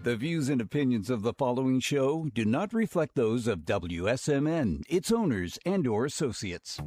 The views and opinions of the following show do not reflect those of WSMN, its owners, and/or associates.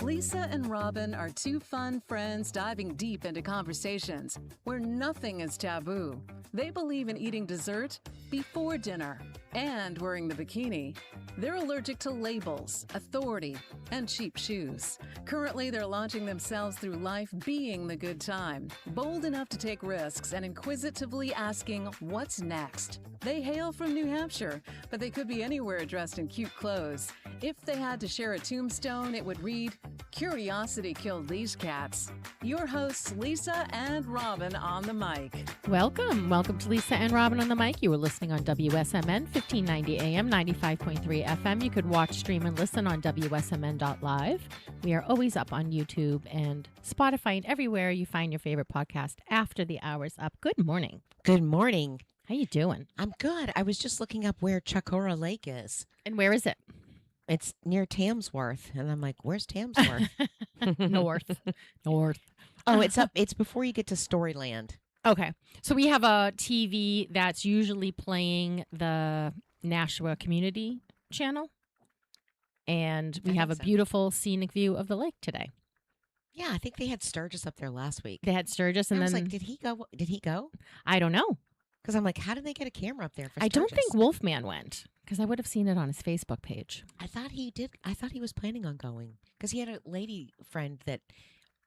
Lisa and Robin are two fun friends diving deep into conversations where nothing is taboo. They believe in eating dessert before dinner and wearing the bikini. They're allergic to labels, authority, and cheap shoes. Currently, they're launching themselves through life being the good time, bold enough to take risks and inquisitively asking, what's next? They hail from New Hampshire, but they could be anywhere dressed in cute clothes. If they had to share a tombstone, it would read, "Curiosity killed these cats." Your hosts, Lisa and Robin on the mic. Welcome to Lisa and Robin on the mic. You were listening on WSMN 1590 AM, 95.3 FM. You could watch, stream, and listen on WSMN.live. We are always up on YouTube and Spotify and everywhere you find your favorite podcast after the hour's up. Good morning. Good morning. How you doing? I'm good. I was just looking up where Chicora Lake is. And where is it? It's near Tamsworth. And I'm like, where's Tamsworth? North. Oh, it's up. It's before you get to Storyland. Okay. So we have a TV that's usually playing the Nashua Community Channel. And we have a beautiful scenic view of the lake today. Yeah, I think they had Sturgis up there last week. They had Sturgis, and I was then like, did he go? Did he go? I don't know. Because I'm like, how did they get a camera up there for Sturgis? I don't think Wolfman went, because I would have seen it on his Facebook page. I thought he did. I thought he was planning on going because he had a lady friend that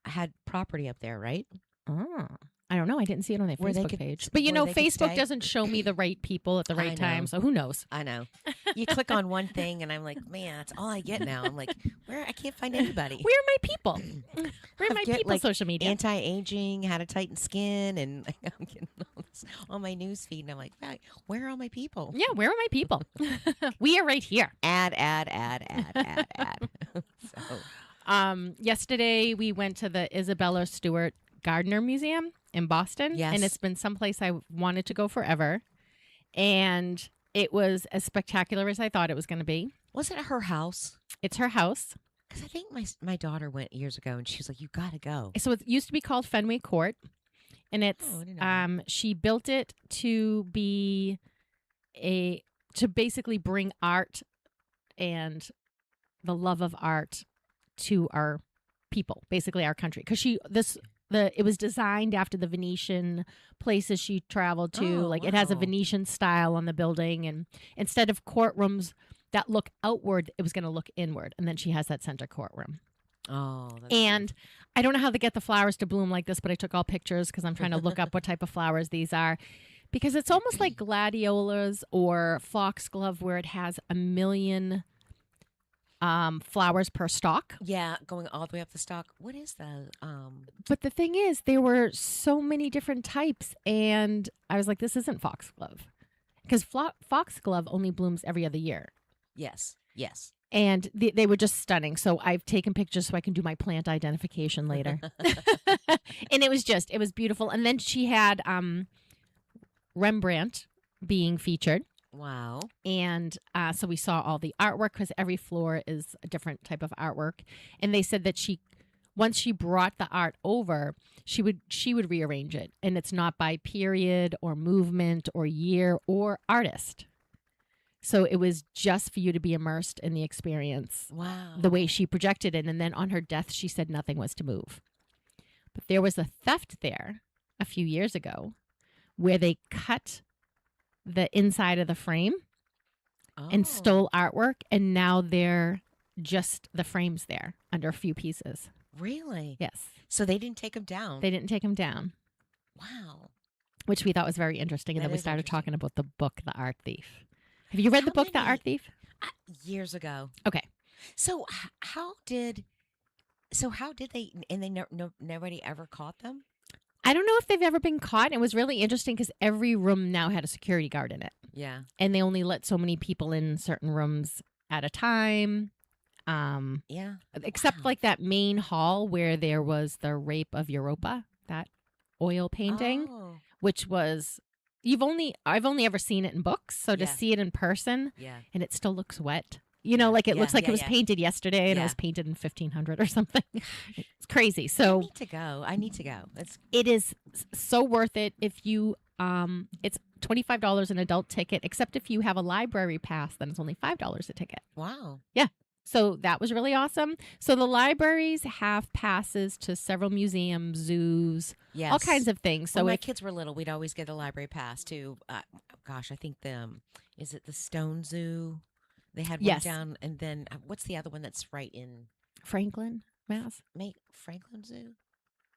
had property up there, right? Oh, I don't know. I didn't see it on their Where they Facebook could- page. But you know, where they could Facebook stay. doesn't show me the right people at the right time, so who knows? I know. You click on one thing, and I'm like, man, that's all I get now. I'm like, where? I can't find anybody. Where are my people? Where are my Get, people? like, Social media. Anti-aging, how to tighten skin, and I'm getting all this on my news feed, and I'm like, where are all my people? Yeah, where are my people? We are right here. Add. So, Yesterday we went to the Isabella Stewart Gardner Museum in Boston. Yes. And it's been someplace I wanted to go forever. And it was as spectacular as I thought it was going to be. was it her house? It's her house. Because I think my daughter went years ago, and she was like, you got to go. So it used to be called Fenway Court. And it's Oh, I didn't know she built it to be to basically bring art and the love of art to our people, basically our country. Because it was designed after the Venetian places she traveled to. Oh, Like it has a wow. Venetian style on the building, and instead of courtrooms that look outward, it was going to look inward. And then she has that center courtroom. Oh, that's And I don't know how they get the flowers to bloom like this, but I took all pictures because I'm trying to look up what type of flowers these are. Because it's almost like gladiolas or foxglove, where it has 1 million flowers per stalk. yeah, going all the way up the stalk. What is the But the thing is, there were so many different types, and I was like, this isn't foxglove. Because foxglove only blooms every other year. Yes. And they were just stunning. So I've taken pictures so I can do my plant identification later. And it was beautiful. And then she had Rembrandt being featured. Wow. And so we saw all the artwork, because every floor is a different type of artwork. And they said that once she brought the art over, she would rearrange it. And it's not by period or movement or year or artist. So it was just for you to be immersed in the experience. Wow. The way she projected it. And then on her death, she said nothing was to move. But there was a theft there a few years ago where they cut the inside of the frame and stole artwork. And now they're just the frames there under a few pieces. Really? Yes. So they didn't take them down. They didn't take them down, Wow. which we thought was very interesting. And That then we is talking interesting. about the book, The Art Thief. Have you read the How book, The many- Art Thief? Years ago. Okay. So how did they? And they nobody ever caught them. I don't know if they've ever been caught. It was really interesting because every room now had a security guard in it. Yeah. And they only let so many people in certain rooms at a time. Yeah. Except Wow. like that main hall where there was the Rape of Europa, that oil painting, Oh. which was I've only ever seen it in books, so to Yeah. see it in person Yeah. and it still looks wet. You know, like it looks like yeah, it was yeah. painted yesterday and it Yeah. was painted in 1500 or something. It's crazy. I So need to go. I need to go. It's it is so worth it if you it's $25 an adult ticket, except if you have a library pass, then it's only $5 a ticket. wow. Yeah. So that was really awesome. So the libraries have passes to several museums, zoos, Yes. all kinds of things. So when my if kids were little, we'd always get a library pass to. Gosh, I think is it the Stone Zoo? They had one Yes. down, and then what's the other one that's right in Franklin, Mass. Franklin Zoo?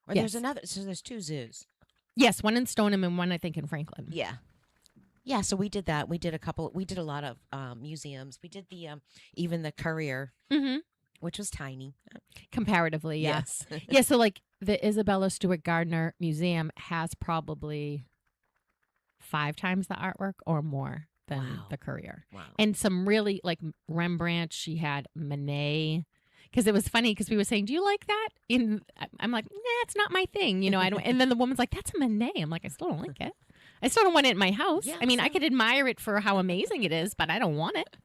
Or Yes. there's another. So there's two zoos. Yes, one in Stoneham and one I think in Franklin. Yeah. Yeah, so we did that. We did a lot of museums. We did the even the Courier, Mm-hmm. which was tiny. Comparatively, yeah. Yes. Yeah, so like the Isabella Stewart Gardner Museum has probably 5 times the artwork or more than Wow. the Courier. Wow. And some really like Rembrandt, she had Monet. Because it was funny because we were saying, do you like that? I'm like, nah, it's not my thing. You know, I don't. And then the woman's like, that's a Monet. I'm like, I still don't like it. I still don't want it in my house. Yeah, I mean, I so- could admire it for how amazing it is, but I don't want it.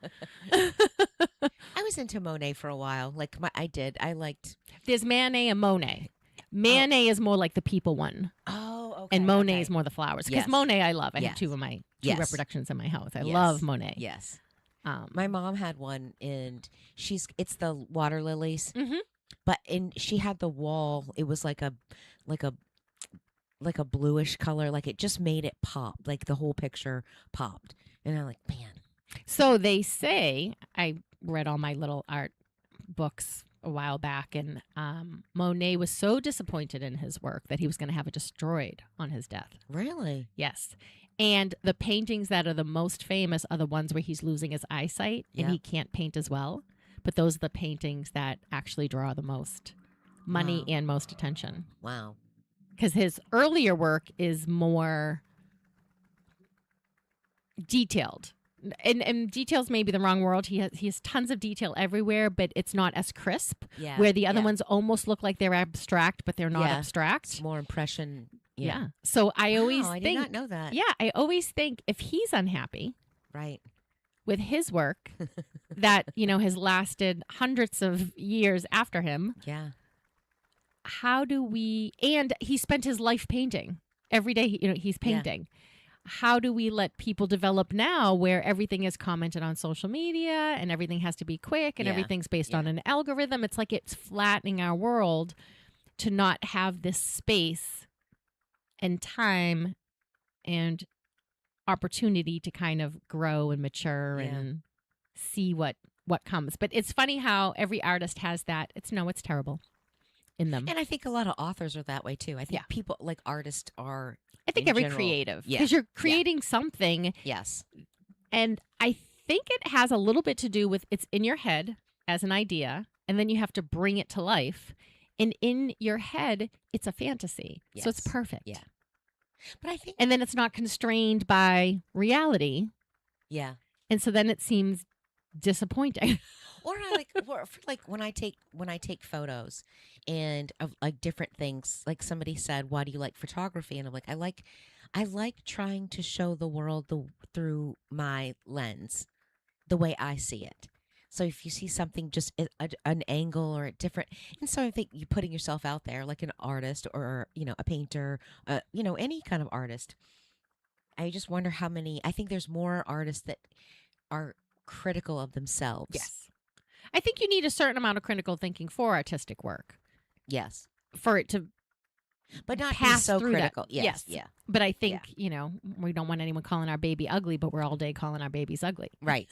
I was into Monet for a while. Like I liked. There's Manet and Monet. Manet is more like the people one. Oh, okay. And Monet okay. is more the flowers. Because Yes. Monet I love. I have Yes. two Yes. reproductions in my house. I Yes. love Monet. Yes. Um, My mom had one, and it's the water lilies. Mhm. But she had the wall. It was like a bluish color. Like it just made it pop. Like the whole picture popped. And I'm like, man. So they say, I read all my little art books a while back, and Monet was so disappointed in his work that he was going to have it destroyed on his death. Really? Yes. And the paintings that are the most famous are the ones where he's losing his eyesight and Yeah. he can't paint as well. But those are the paintings that actually draw the most money Wow. and most attention. Wow. Because his earlier work is more detailed. And details may be the wrong word. He has tons of detail everywhere, but it's not as crisp. Yeah. Where the other yeah. ones almost look like they're abstract, but they're not Yeah. abstract. More impression. Yeah. So I always I did think, not know that. yeah, I always think if he's unhappy Right. with his work that, has lasted hundreds of years after him, Yeah. how do we, and he spent his life painting. Every day, he's Yeah. painting. How do we let people develop now where everything is commented on social media and everything has to be quick and Yeah. everything's based Yeah. on an algorithm? It's like it's flattening our world to not have this space and time and opportunity to kind of grow and mature Yeah. and see what comes. But it's funny how every artist has that. It's terrible in them. And I think a lot of authors are that way too. I think Yeah. people like artists are. I think in every general, creative, yeah, because you're yeah. creating something. Yes. And I think it has a little bit to do with it's in your head as an idea, and then you have to bring it to life. And in your head, it's a fantasy. So it's Yes. perfect. Yeah. But I think. And then it's not constrained by reality. Yeah. And so then it seems disappointing. Or when I take photos and of like different things. Like somebody said, "Why do you like photography?" And I'm like, I like trying to show the world through my lens, the way I see it. So if you see something just an angle or a different, and so I think you putting yourself out there, like an artist or a painter, any kind of artist. I just wonder how many. I think there's more artists that are critical of themselves. Yes. I think you need a certain amount of critical thinking for artistic work, Yes. for it to But not be pass so through that. critical. Yes. Yeah. But I think, we don't want anyone calling our baby ugly, but we're all day calling our babies ugly. Right.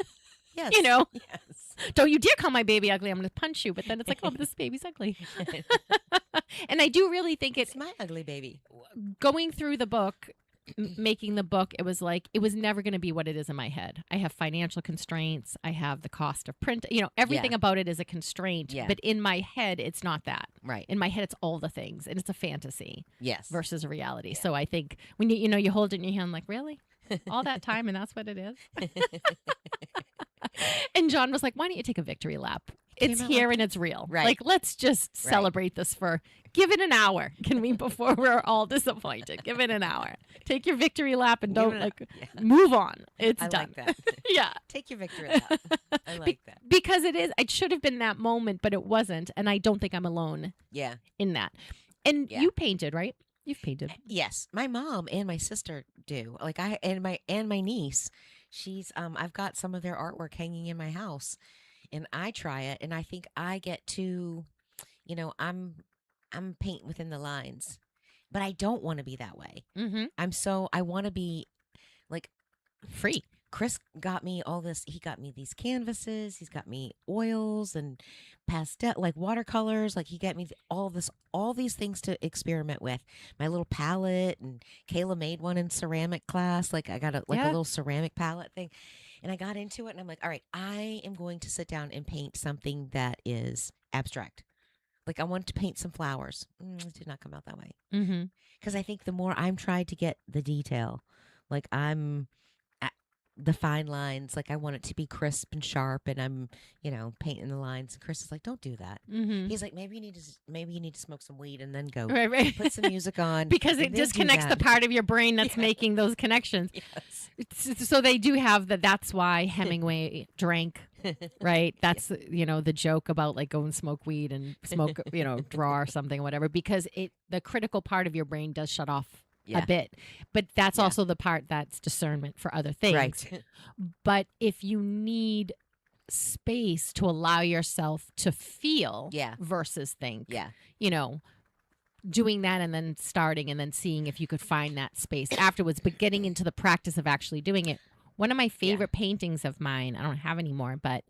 Yes. Yes. Don't you dare call my baby ugly. I'm going to punch you. But then it's like, oh, but this baby's ugly. And I do really think It's my ugly baby. going through the book, making the book, it was like, it was never going to be what it is in my head. I have financial constraints. I have the cost of print. Everything Yeah. about it is a constraint. Yeah. But in my head, it's not that. Right. In my head, it's all the things. And it's a fantasy Yes. versus a reality. So I think when you hold it in your hand, like, really? All that time and that's what it is? And John was like, why don't you take a victory lap? it's out here like and it's real. Right. Like, let's just Right. celebrate this give it an hour. Can we, before we're all disappointed? Give it an hour. Take your victory lap and Give don't, it like, yeah. move on. It's I done. like that. Yeah. Take your victory lap. I like that. Because it should have been that moment, but it wasn't. And I don't think I'm alone Yeah. in that. And Yeah. you painted, right? You've painted. Yes, my mom and my sister do. Like my niece, she's I've got some of their artwork hanging in my house, and I try it, and I think I get to, I'm paint within the lines, but I don't want to be that way. Mm-hmm. I want to be like Free. Chris got me all this. He got me these canvases. He's got me oils and pastel, like watercolors. Like he got me all these things to experiment with. My little palette, and Kayla made one in ceramic class. Like I got a little ceramic palette thing, and I got into it. And I'm like, all right, I am going to sit down and paint something that is abstract. Like I wanted to paint some flowers. It did not come out that way. Mm-hmm. Because I think the more I'm trying to get the detail, like the fine lines, like I want it to be crisp and sharp, and I'm, painting the lines. And Chris is like, "Don't do that." Mm-hmm. He's like, "Maybe you need to smoke some weed and then go Right. put some music on Because and it then disconnects do the that." part of your brain that's making those connections. Yes. So they do have that's why Hemingway drank, right? That's, the joke about like go and smoke weed and smoke, draw or something, whatever, because the critical part of your brain does shut off a bit. But that's also the part that's discernment for other things. Right. But if you need space to allow yourself to feel versus think, doing that and then starting and then seeing if you could find that space afterwards, but getting into the practice of actually doing it. One of my favorite paintings of mine, I don't have anymore, but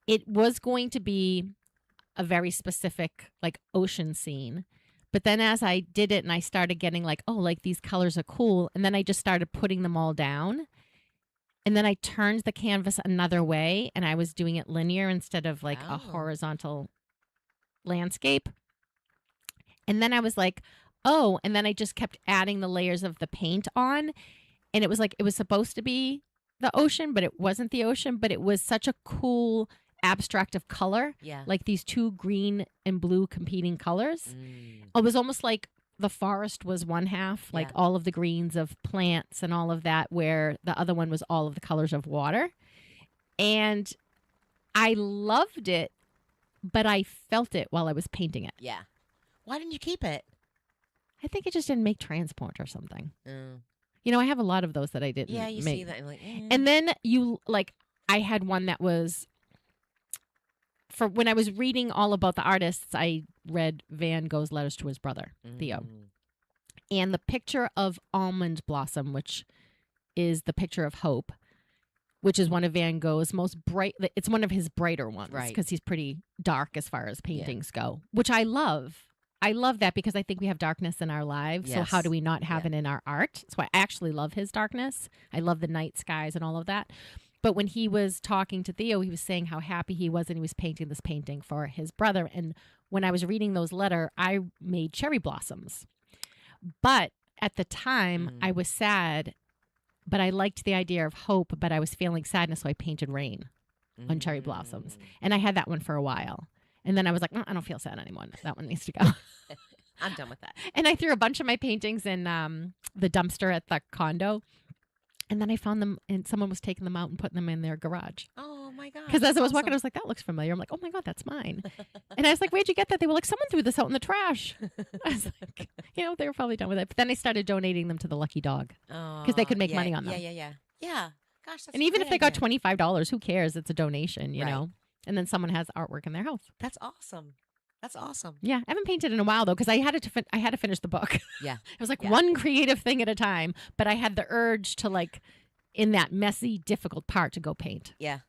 it was going to be a very specific like ocean scene. But then as I did it and I started getting like, oh, like these colors are cool. And then I just started putting them all down. And then I turned the canvas another way and I was doing it linear instead of like a horizontal landscape. And then I was like, oh, and then I just kept adding the layers of the paint on. And it was like, it was supposed to be the ocean, but it wasn't the ocean. But it was such a cool abstract of color. Yeah. Like these two green and blue competing colors. It was almost like the forest was one half, like all of the greens of plants and all of that, where the other one was all of the colors of water. And I loved it, but I felt it while I was painting it. Yeah. Why didn't you keep it? I think it just didn't make transport or something. Mm. I have a lot of those that I didn't Yeah, you make. see that. And, like, And then I had one that was, for when I was reading all about the artists, I read Van Gogh's letters to his brother, Theo. And the picture of Almond Blossom, which is the picture of hope, which is one of Van Gogh's most bright, it's one of his brighter ones, Right. because he's pretty dark as far as paintings go, which I love. I love that because I think we have darkness in our lives. So how Yes. do we not have it in our art? So I actually love his darkness. I love the night skies and all of that. But when he was talking to Theo, he was saying how happy he was and he was painting this painting for his brother. And when I was reading those letters, I made cherry blossoms. But at the time, I was sad, but I liked the idea of hope, but I was feeling sadness, so I painted rain on cherry blossoms. And I had that one for a while. And then I was like, I don't feel sad anymore. That one needs to go. I'm done with that. And I threw a bunch of my paintings in the dumpster at the condo. And then I found them, and someone was taking them out and putting them in their garage. Oh, my God. Because as I was walking, I was like, that looks familiar. I'm like, oh, my God, that's mine. And I was like, where'd you get that? They were like, someone threw this out in the trash. I was like, they were probably done with it. But then I started donating them to the Lucky Dog because they could make money on them. Yeah. Gosh, that's And a even great if they got idea. $25, who cares? It's a donation, you Right. know? And then someone has artwork in their house. That's awesome. That's awesome. Yeah, I haven't painted in a while though because I had to finish the book. Yeah. It was like one creative thing at a time, but I had the urge to like in that messy, difficult part to go paint. Yeah.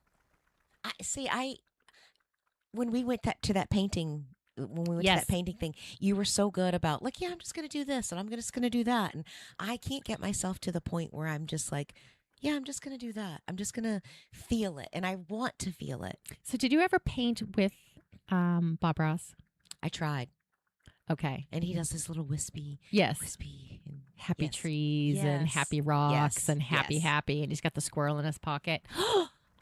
When we went to that painting, when we went to that painting thing, you were so good about like, I'm just going to do this and I'm just going to do that. And I can't get myself to the point where I'm just like, I'm just going to do that. I'm just going to feel it. And I want to feel it. So did you ever paint with Bob Ross? I tried. Okay. And he does this little wispy. Yes. And happy yes. trees and Yes. happy rocks Yes. and happy, Yes. happy. And he's got the squirrel in his pocket.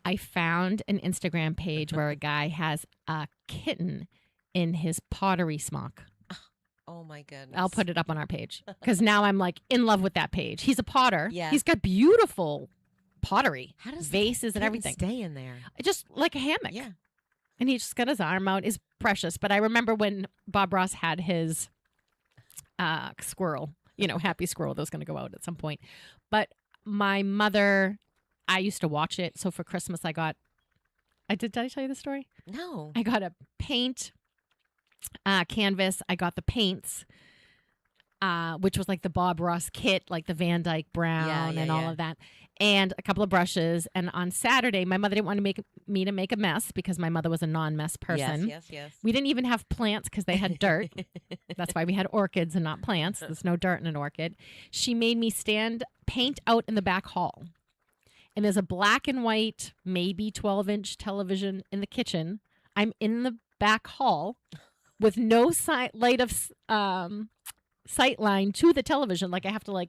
I found an Instagram page where a guy has a kitten in his pottery smock. Oh my goodness. I'll put it up on our page because now I'm like in love with that page. He's a potter. Yeah. He's got beautiful pottery, How does vases and the everything. stay in there? Just like a hammock. Yeah. And he just got his arm out. It's precious. But I remember when Bob Ross had his squirrel, happy squirrel that was going to go out at some point. But my mother, I used to watch it. So for Christmas, did I tell you the story? No. I got a paint canvas. I got the paints, which was like the Bob Ross kit, like the Van Dyke Brown and all of that, and a couple of brushes. And on Saturday, my mother didn't want me to make a mess because my mother was a non-mess person. Yes. We didn't even have plants because they had dirt. That's why we had orchids and not plants. There's no dirt in an orchid. She made me paint out in the back hall. And there's a black and white, maybe 12-inch television in the kitchen. I'm in the back hall with no sight line to the television. Like I have to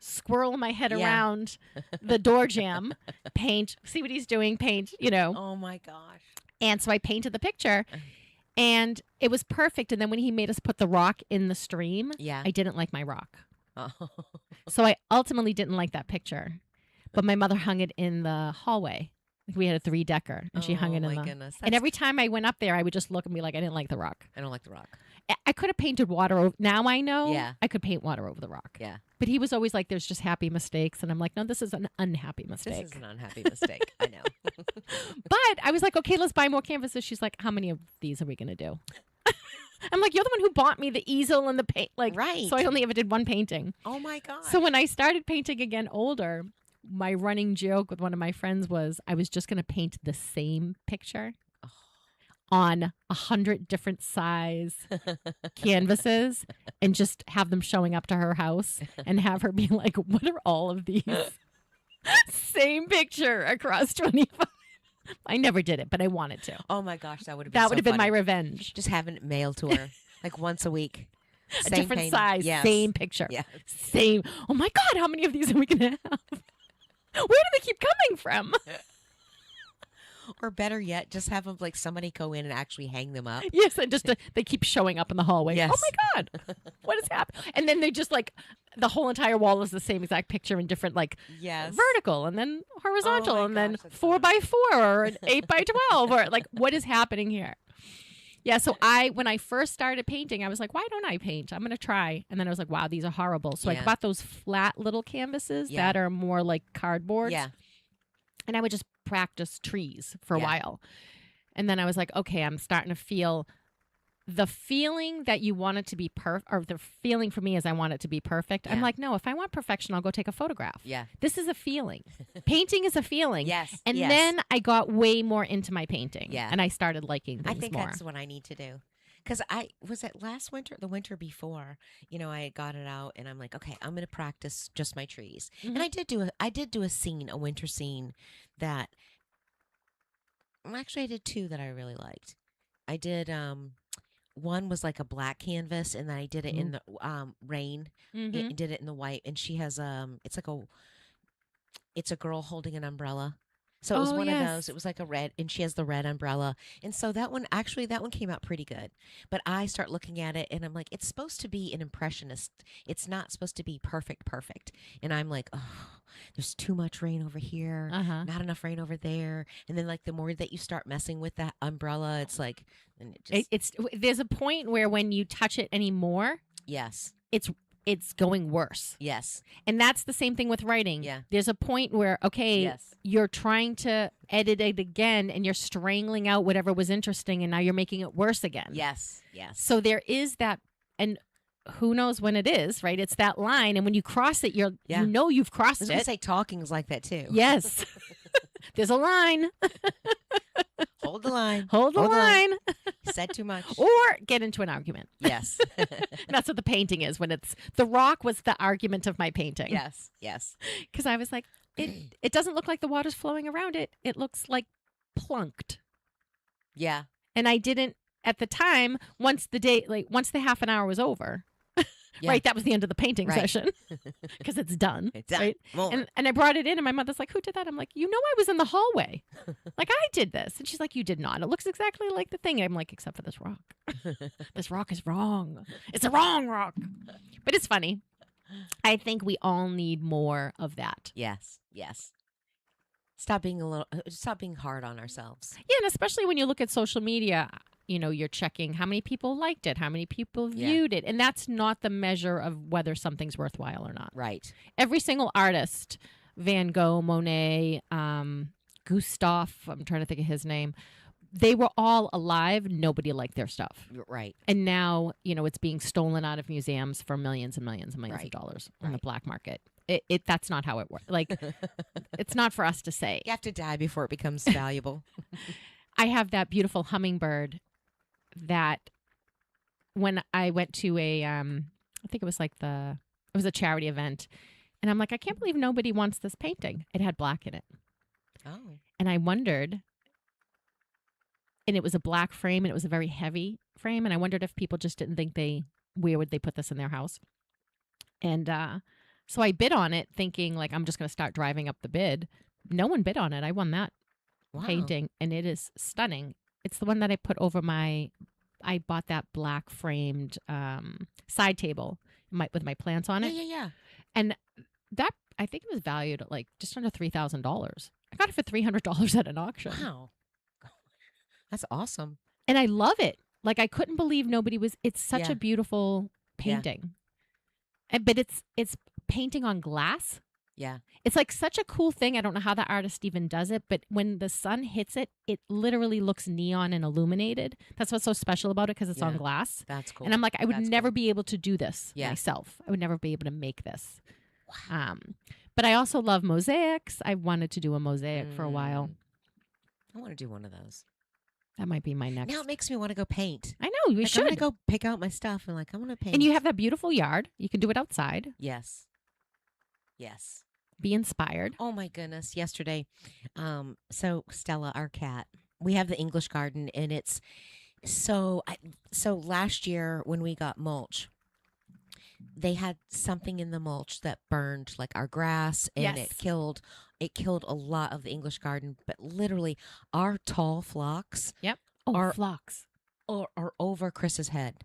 squirrel my head around the door jamb, paint, see what he's doing, paint, Oh my gosh. And so I painted the picture and it was perfect. And then when he made us put the rock in the stream, I didn't like my rock. Oh. So I ultimately didn't like that picture. But my mother hung it in the hallway. We had a 3-decker, and she hung it in the... Goodness. And every time I went up there, I would just look and be like, I didn't like the rock. I don't like the rock. I could have painted water over... Now I know I could paint water over the rock. Yeah. But he was always like, there's just happy mistakes. And I'm like, no, this is an unhappy mistake. This is an unhappy mistake. I know. But I was like, okay, let's buy more canvases. She's like, how many of these are we going to do? I'm like, you're the one who bought me the easel and the paint. Right. So I only ever did one painting. Oh, my God. So when I started painting again older... My running joke with one of my friends was I was just going to paint the same picture on 100 different size canvases and just have them showing up to her house and have her be like, what are all of these? Same picture across 25. I never did it, but I wanted to. Oh my gosh, that would have been been my revenge. Just having it mailed to her once a week. A different painting. size, same picture. Yeah. Same. Oh my God, how many of these are we going to have? Where do they keep coming from? Or better yet, just have them somebody go in and actually hang them up. Yes, and just they keep showing up in the hallway. Yes. Oh my God, what is happening? And then they just the whole entire wall is the same exact picture in different vertical and then horizontal and then 4x4 or an 8x12 or what is happening here? Yeah, so when I first started painting, I was like, why don't I paint? I'm going to try. And then I was like, wow, these are horrible. So I bought those flat little canvases that are more like cardboard. Yeah. And I would just practice trees for a while. And then I was like, okay, I'm starting to feel the feeling that you want it to be perfect, or the feeling for me is I want it to be perfect. I'm like, no, if I want perfection, I'll go take a photograph. Yeah. This is a feeling. Painting is a feeling. Yes. And then I got way more into my painting. Yeah. And I started liking things more. I think that's what I need to do. Because was it last winter, the winter before, I got it out and I'm like, okay, I'm going to practice just my trees. Mm-hmm. And I did do a scene, a winter scene that, actually I did 2 that I really liked. I did, one was like a black canvas, and then I did it in the rain. Mm-hmm. I did it in the white, and she has it's a girl holding an umbrella. So it was one of those. It was like a red, and she has the red umbrella. And so that one came out pretty good. But I start looking at it, and I'm like, it's supposed to be an impressionist. It's not supposed to be perfect. And I'm like, oh, there's too much rain over here, not enough rain over there. And then the more that you start messing with that umbrella, it's like, and there's a point where when you touch it anymore, yes, it's going worse. Yes. And that's the same thing with writing. Yeah. There's a point where, you're trying to edit it again and you're strangling out whatever was interesting and now you're making it worse again. Yes. So there is that, and who knows when it is, right? It's that line. And when you cross it, you know you've crossed I was it. going to say talking's like that too. Yes. There's a line. Hold the line. Hold the line. Said too much. Or get into an argument. Yes. That's what the painting is. When the rock was the argument of my painting. Yes. Because I was like, it doesn't look like the water's flowing around it. It looks like plunked. Yeah. And I didn't, at the time, once the half an hour was over, Yeah. Right, that was the end of the painting Right. session because it's done. It's done. Right? More. And I brought it in, and my mother's like, "Who did that?" I'm like, "You know, I was in the hallway. Like, I did this." And she's like, "You did not. It looks exactly like the thing." I'm like, "Except for this rock. This rock is wrong. It's a wrong rock." But it's funny. I think we all need more of that. Yes. Stop being hard on ourselves. Yeah, and especially when you look at social media, you know, you're checking how many people liked it, how many people viewed it, and that's not the measure of whether something's worthwhile or not. Right. Every single artist, Van Gogh, Monet, Gustav, I'm trying to think of his name, they were all alive. Nobody liked their stuff. Right. And now, you know, it's being stolen out of museums for millions and millions and millions of dollars on the black market. That's not how it works. Like, it's not for us to say. You have to die before it becomes valuable. I have that beautiful hummingbird that when I went to I think it was it was a charity event, and I'm like, I can't believe nobody wants this painting. It had black in it. Oh. And I wondered, and it was a black frame, and it was a very heavy frame, and I wondered if people just didn't think where would they put this in their house? And so I bid on it thinking, like, I'm just going to start driving up the bid. No one bid on it. I won that painting, and it is stunning. It's the one that I put over I bought that black framed side table with my plants on it. Yeah. And that, I think it was valued at like just under $3,000. I got it for $300 at an auction. Wow. That's awesome. And I love it. Like, I couldn't believe it's such a beautiful painting. But it's painting on glass. Yeah. It's like such a cool thing. I don't know how the artist even does it, but when the sun hits it, it literally looks neon and illuminated. That's what's so special about it, because it's on glass. That's cool. And I'm like, I would never cool. be able to do this myself. I would never be able to make this. Wow. But I also love mosaics. I wanted to do a mosaic for a while. I want to do one of those. That might be my next. Now it makes me want to go paint. I know, we should. I'm going to go pick out my stuff and I want to paint. And you have that beautiful yard. You can do it outside. Yes. Be inspired. Oh my goodness. Yesterday, so Stella, our cat, we have the English garden, and it's so last year when we got mulch, they had something in the mulch that burned like our grass, and it killed a lot of the English garden. But literally our tall phlox Phlox are over Chris's head.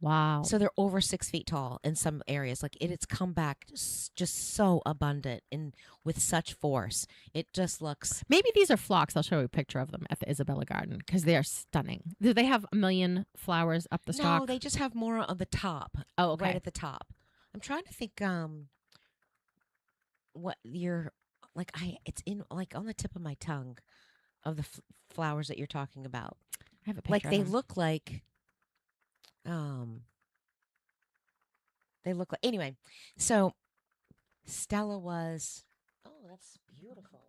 Wow. So they're over 6 feet tall in some areas. Like it's come back just so abundant and with such force. It just looks. Maybe these are phlox. I'll show you a picture of them at the Isabella Garden because they're stunning. Do they have a million flowers up the stalk? No, they just have more on the top. Oh, okay. Right at the top. I'm trying to think what you're like. It's in like on the tip of my tongue of the flowers that you're talking about. I have a picture. Like of they them. look like anyway. So Stella was that's beautiful.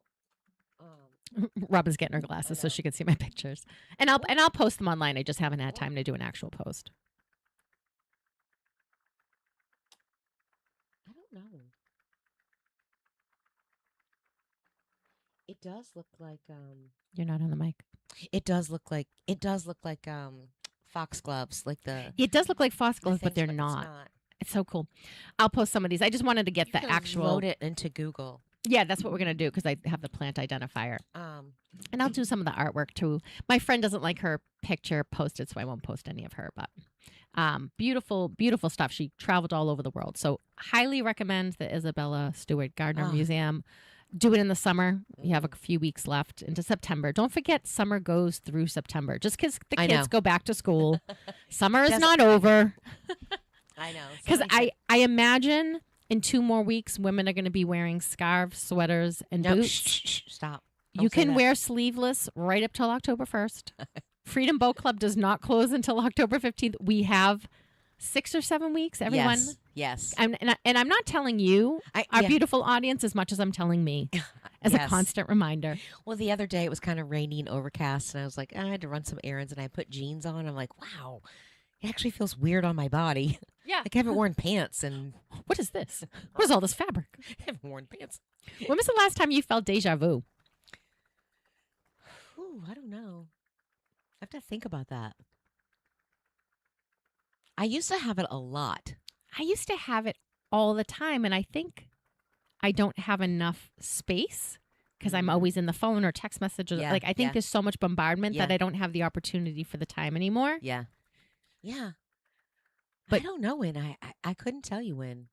Robin's getting her glasses so she can see my pictures, and I'll post them online. I just haven't had time to do an actual post. I don't know. It does look like You're not on the mic. It does look like foxgloves, like the. It does look like foxgloves, but things, they're it's not. It's so cool. I'll post some of these. I just wanted to get the actual. Load it into Google. Yeah, that's what we're gonna do because I have the plant identifier. And I'll do some of the artwork too. My friend doesn't like her picture posted, so I won't post any of her. But beautiful, beautiful stuff. She traveled all over the world, so highly recommend the Isabella Stewart Gardner Museum. Do it in the summer. You have a few weeks left into September. Don't forget, summer goes through September. Just because the kids go back to school, summer is not over. I know. Because I imagine in 2 more weeks, women are going to be wearing scarves, sweaters, and boots. Shh, stop. You can wear sleeveless right up till October 1st. Freedom Boat Club does not close until October 15th. We have 6 or 7 weeks, everyone. Yes. And I'm not telling you, our beautiful audience, as much as I'm telling me as a constant reminder. Well, the other day it was kind of rainy and overcast, and I was like, I had to run some errands, and I put jeans on. I'm like, wow, it actually feels weird on my body. Yeah. Like I haven't worn pants, and what is this? What is all this fabric? I haven't worn pants. When was the last time you felt deja vu? Ooh, I don't know. I have to think about that. I used to have it a lot. I used to have it all the time, and I think I don't have enough space because I'm always in the phone or text messages. Yeah, Like, I think there's so much bombardment that Yeah. I don't have the opportunity for the time anymore. Yeah. Yeah. But- I don't know when. I couldn't tell you when.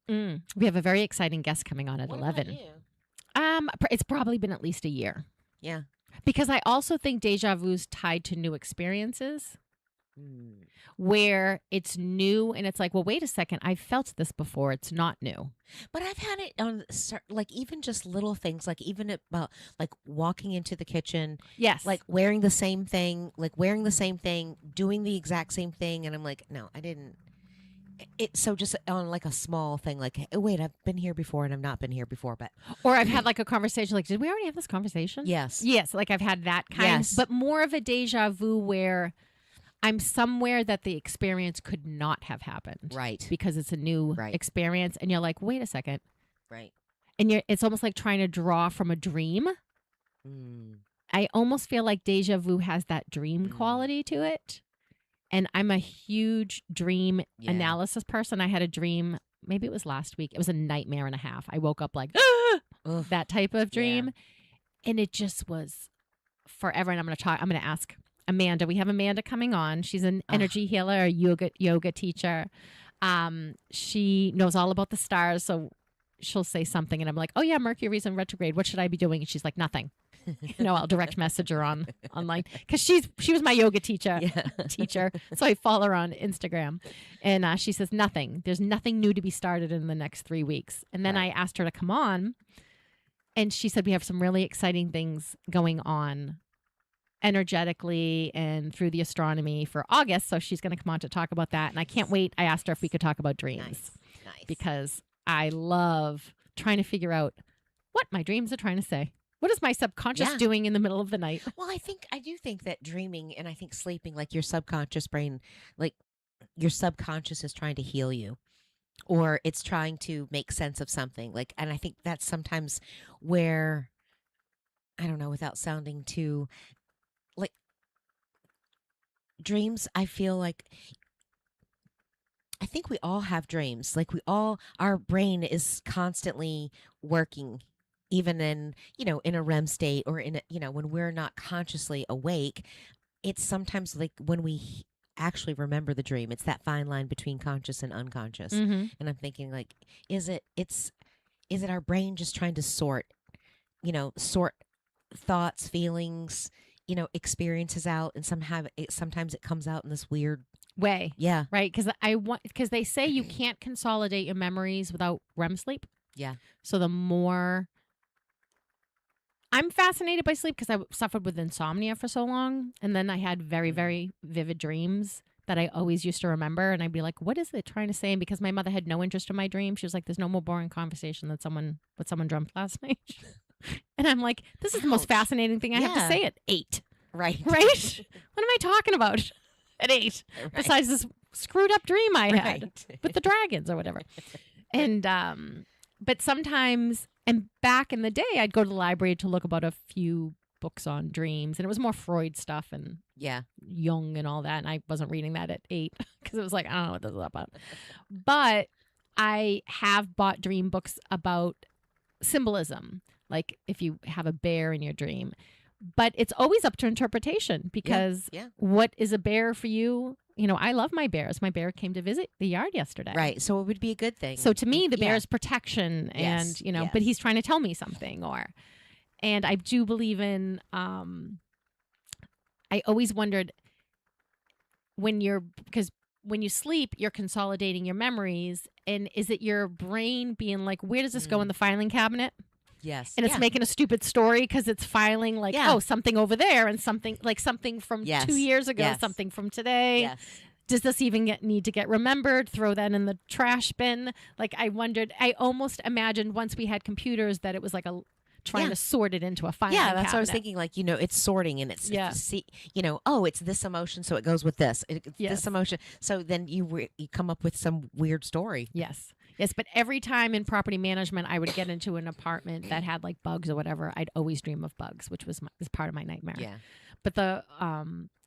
We have a very exciting guest coming on at 11. It's probably been at least a year. Yeah. Because I also think deja vu's tied to new experiences where it's new and it's like, well, wait a second, I've felt this before. It's not new. But I've had it on like even just little things, like even about like walking into the kitchen, Yes. like wearing the same thing, doing the exact same thing, and I'm like, no, I didn't. So just on like a small thing, like, oh, wait, I've been here before and I've not been here before, but Or I've had like a conversation like, did we already have this conversation? yes, Yes, like I've had that kind, Yes. but more of a deja vu where I'm somewhere that the experience could not have happened. right, Because it's a new Right. experience and you're like, wait a second. right. And it's almost like trying to draw from a dream. I almost feel like deja vu has that dream quality to it. And I'm a huge dream Yeah. analysis person. I had a dream, maybe it was last week. It was a nightmare and a half. I woke up like, Ugh. that type of dream. And it just was forever. And I'm going to ask Amanda. We have Amanda coming on. She's an energy healer, a yoga teacher. She knows all about the stars. So she'll say something and I'm like, oh yeah, Mercury's in retrograde. What should I be doing? And she's like, nothing. I'll direct message her online because she was my yoga teacher. So I follow her on Instagram, and she says nothing. There's nothing new to be started in the next 3 weeks. And then I asked her to come on, and she said we have some really exciting things going on energetically and through the astronomy for August. So she's going to come on to talk about that, and I can't wait. I asked her if we could talk about dreams because I love trying to figure out what my dreams are trying to say. What is my subconscious doing in the middle of the night? Well, I do think that dreaming and I think sleeping, like your subconscious brain, like your subconscious is trying to heal you or it's trying to make sense of something. Like, and I think that's sometimes where, I don't know, without sounding too, like, dreams, I feel like, I think we all have dreams. Like our brain is constantly working even in, in a REM state or in a, when we're not consciously awake, it's sometimes like when we actually remember the dream, it's that fine line between conscious and unconscious. And I'm thinking like, is it our brain just trying to sort thoughts, feelings, experiences out, and sometimes it comes out in this weird way. Yeah. Right. Because they say you can't consolidate your memories without REM sleep. Yeah. So the more I'm fascinated by sleep because I suffered with insomnia for so long. And then I had very, very vivid dreams that I always used to remember. And I'd be like, what is it trying to say? And because my mother had no interest in my dream, she was like, there's no more boring conversation than what someone dreamt last night. And I'm like, this is the most fascinating thing I have to say at 8. Right. Right? What am I talking about at 8? Right. Besides this screwed up dream I had with the dragons or whatever. And, but sometimes, and back in the day, I'd go to the library to look about a few books on dreams, and it was more Freud stuff and Jung and all that. And I wasn't reading that at 8 because it was like, I don't know what this is about. But I have bought dream books about symbolism, like if you have a bear in your dream. But it's always up to interpretation because what is a bear for you? I love my bears. My bear came to visit the yard yesterday. Right. So it would be a good thing. So to me, the bear is protection and, but he's trying to tell me something and I do believe in, I always wondered because when you sleep, you're consolidating your memories. And is it your brain being like, where does this go in the filing cabinet? Yes. And it's making a stupid story because it's filing like, oh, something over there and something from 2 years ago, something from today. Yes. Does this even need to get remembered? Throw that in the trash bin. Like I almost imagined once we had computers that it was like trying to sort it into a filing cabinet. That's what I was thinking. Like, it's sorting and it's, it's this emotion. So it goes with this, this emotion. So then you come up with some weird story. Yes. Yes, but every time in property management, I would get into an apartment that had like bugs or whatever. I'd always dream of bugs, which was part of my nightmare. Yeah. But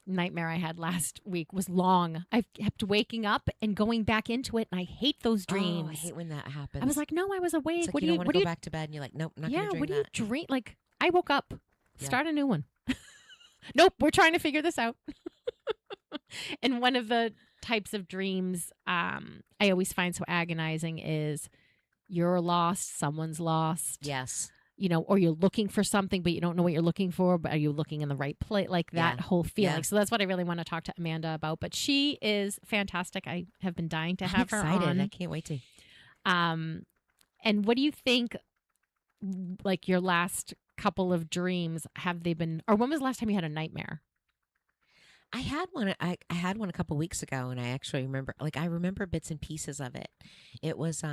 nightmare I had last week was long. I kept waking up and going back into it, and I hate those dreams. Oh, I hate when that happens. I was like, no, I was awake. It's like what you do don't you want what to do go you back to bed, and you're like, nope, not yeah, gonna drink what do you that. drink? Like, I woke up. Yeah. Start a new one. Nope, we're trying to figure this out. And one of the types of dreams I always find so agonizing is you're lost, someone's lost. Yes. You know, or you're looking for something, but you don't know what you're looking for, but are you looking in the right place? Like that Yeah. whole feeling. Yeah. So that's what I really want to talk to Amanda about. But she is fantastic. I have been dying to I'm have her excited. on. I can't wait to. And what do you think, like your last couple of dreams, have they been, or when was the last time you had a nightmare? I had one. I had one a couple weeks ago, and I actually remember. Like, I remember bits and pieces of it. It was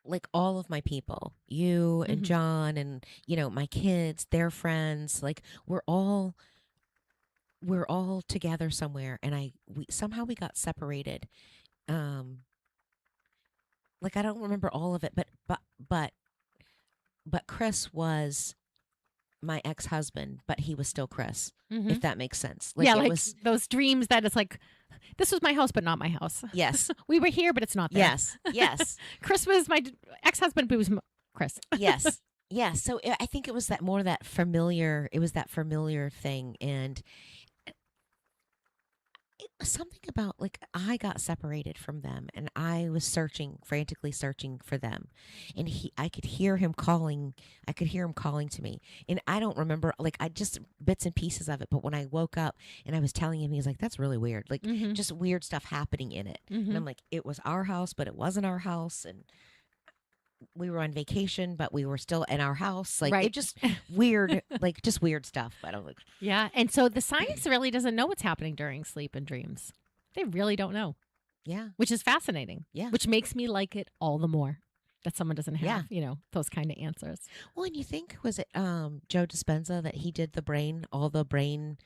like all of my people, you and Mhm. John, and my kids, their friends. Like, we're all together somewhere, and we somehow we got separated. Like, I don't remember all of it, but Chris was my ex-husband, but he was still Chris, if that makes sense. Like, yeah, it like was, those dreams that it's like, this was my house, but not my house. yes, We were here, but it's not there. yes, Chris was my ex-husband, but it was Chris. yes, yes. So I think it was that familiar. It was that familiar thing, and it was something about, like, I got separated from them, and I was frantically searching for them, and I could hear him calling. I could hear him calling to me, and I don't remember, like, I just bits and pieces of it. But when I woke up and I was telling him, he was like, "That's really weird." Like, Mhm. just weird stuff happening in it, and I'm like, "It was our house, but it wasn't our house," and we were on vacation, but we were still in our house. Like, Right. it just weird, like, just weird stuff. But I'm like, Yeah. And so the science really doesn't know what's happening during sleep and dreams. They really don't know, yeah, which is fascinating. Yeah. Which makes me like it all the more that someone doesn't have, Yeah. Those kind of answers. Well, and you think, was it Joe Dispenza that he did all the brain,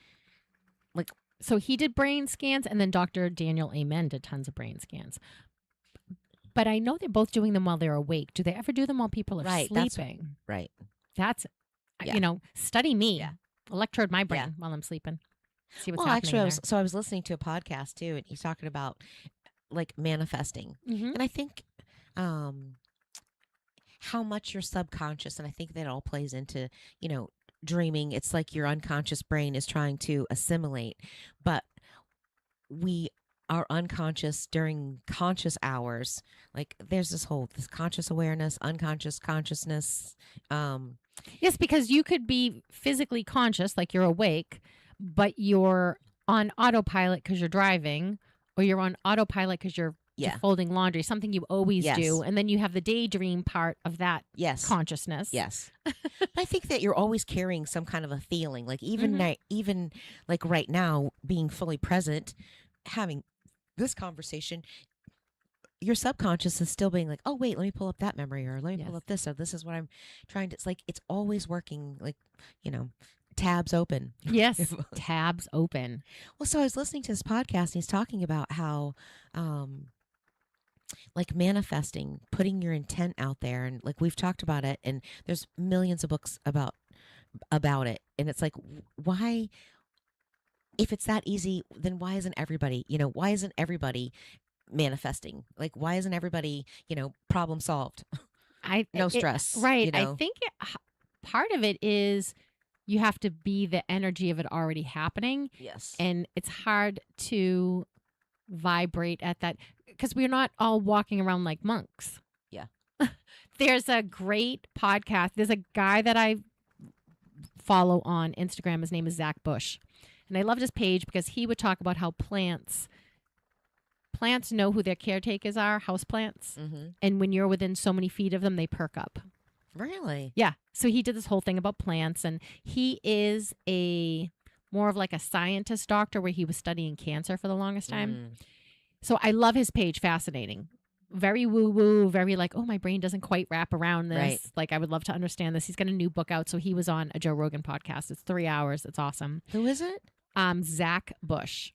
like, So he did brain scans, and then Dr. Daniel Amen did tons of brain scans. But I know they're both doing them while they're awake. Do they ever do them while people are Right, sleeping? right? That's, Yeah. Study me. Yeah. Electrode my brain Yeah. while I'm sleeping. See what's Well, happening actually, there. I was listening to a podcast too, and he's talking about, like, manifesting, Mhm. and I think how much your subconscious, and I think that all plays into, dreaming. It's like your unconscious brain is trying to assimilate, but we are unconscious during conscious hours. Like, there's this conscious awareness, unconscious consciousness. Yes, because you could be physically conscious, like you're awake, but you're on autopilot because you're driving, or you're on autopilot because you're Yeah. folding laundry, something you always Yes. do. And then you have the daydream part of that Yes. consciousness. Yes. But I think that you're always carrying some kind of a feeling, like, even like right now, being fully present, having this conversation, your subconscious is still being like, "Oh, wait, let me pull up that memory," or "Let me pull Yes. up this," or "This is what I'm trying to." It's like, it's always working, like, tabs open. Yes. Tabs open. Well, so I was listening to this podcast, and he's talking about how, like, manifesting, putting your intent out there, and, like, we've talked about it, and there's millions of books about it, and it's like, why, if it's that easy, then why isn't everybody manifesting? Like, why isn't everybody, problem solved? No stress, Right. I think part of it is you have to be the energy of it already happening. Yes. And it's hard to vibrate at that because we're not all walking around like monks. Yeah. There's a great podcast. There's a guy that I follow on Instagram. His name is Zach Bush. And I loved his page because he would talk about how plants know who their caretakers are, house plants. Mm-hmm. And when you're within so many feet of them, they perk up. Really? Yeah. So he did this whole thing about plants, and he is more of like a scientist doctor where he was studying cancer for the longest time. So I love his page. Fascinating. Very woo-woo, very like, oh, my brain doesn't quite wrap around this. Right. Like, I would love to understand this. He's got a new book out. So he was on a Joe Rogan podcast. It's 3 hours. It's awesome. Who is it? Zach Bush.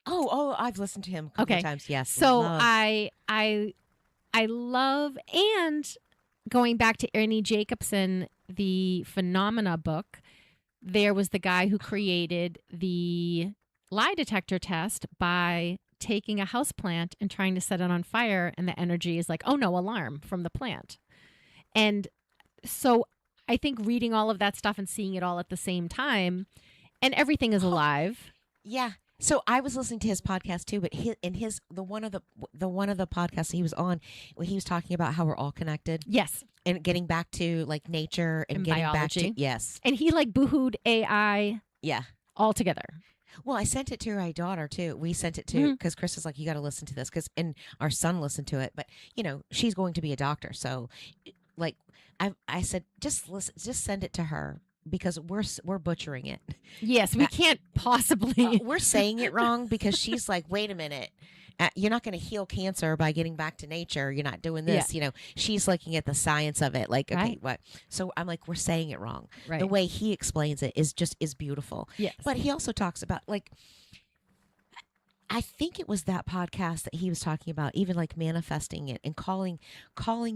Oh, I've listened to him a couple of times. Yes. So Love. I love, and going back to Ernie Jacobson, the Phenomena book, there was the guy who created the lie detector test by taking a house plant and trying to set it on fire, and the energy is like, oh no, alarm from the plant. And so I think reading all of that stuff and seeing it all at the same time, and everything is alive. Yeah. So I was listening to his podcast too, but the one of the podcasts he was on, he was talking about how we're all connected. Yes. And getting back to like nature and getting biology. back to yes. And he like boohooed AI. Yeah. Altogether. Well, I sent it to my daughter too. We sent it to because Chris was like, "You got to listen to this," and our son listened to it. But she's going to be a doctor, so like I said, just listen, just send it to her because we're butchering it. Yes, we can't possibly. We're saying it wrong because she's like, "Wait a minute." You're not going to heal cancer by getting back to nature. You're not doing this. Yeah. She's looking at the science of it. Like, okay, Right. what? So I'm like, we're saying it wrong. Right. The way he explains it is beautiful. Yes. But he also talks about like, I think it was that podcast that he was talking about, even like manifesting it and calling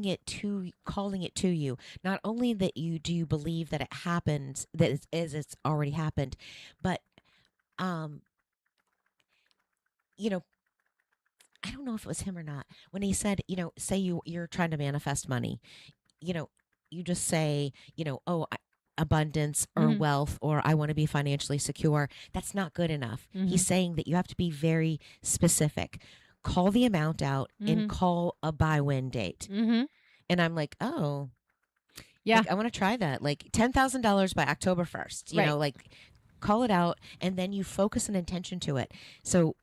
it to you. Not only that do you believe that it happens, that it's already happened, but, I don't know if it was him or not when he said, say you're trying to manifest money, you just say, abundance or wealth, or I want to be financially secure. That's not good enough. He's saying that you have to be very specific. Call the amount out and call a buy-win date. And I'm like, oh, yeah, like, I want to try that. Like $10,000 by October 1st, Right. like call it out and then you focus an intention to it. So,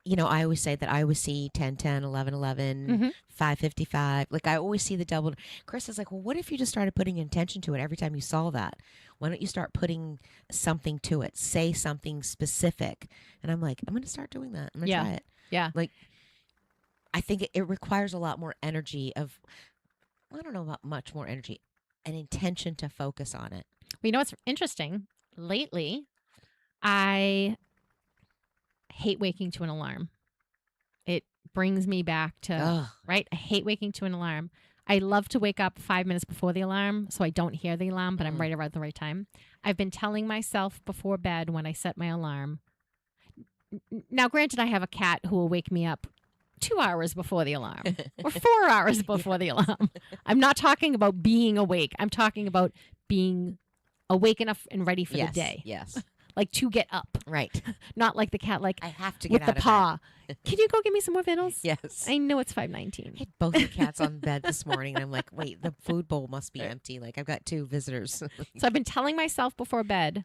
I always say that I always see 10, 10, 11, 11, 555. Like I always see the double. Chris is like, well, what if you just started putting intention to it every time you saw that? Why don't you start putting something to it? Say something specific. And I'm like, I'm going to start doing that. I'm going to try it. Yeah. Like, I think it requires a lot more energy I don't know about much more energy, an intention to focus on it. Well, what's interesting? Lately, I hate waking to an alarm. It brings me back to, right? I hate waking to an alarm. I love to wake up 5 minutes before the alarm so I don't hear the alarm, but I'm right around the right time. I've been telling myself before bed when I set my alarm. Now, granted, I have a cat who will wake me up 2 hours before the alarm or 4 hours before the alarm. I'm not talking about being awake. I'm talking about being awake enough and ready for the day. Yes. Like to get up. Right. Not like the cat, like I have to get with out the of bed. paw. Can you go get me some more vittles? Yes. I know it's I 5:19. had both the cats on bed this morning, and I'm like, wait, the food bowl must be empty. Like, I've got 2 visitors. So I've been telling myself before bed,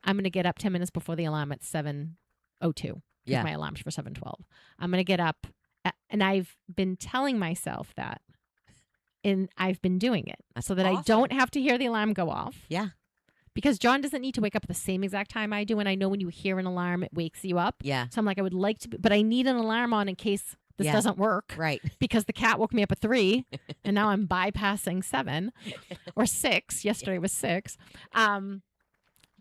I'm going to get up 10 minutes before the alarm at 7:02. Yeah. My alarm's for 7:12. I'm going to get up, and I've been telling myself that, and I've been doing it so that I awesome. don't have to hear the alarm go off. Yeah. Because John doesn't need to wake up at the same exact time I do, and I know when you hear an alarm, it wakes you up. Yeah. So I'm like, I would like to, but I need an alarm on in case this doesn't work. Right. Because the cat woke me up at 3, and now I'm bypassing 7 or 6. Yesterday was 6.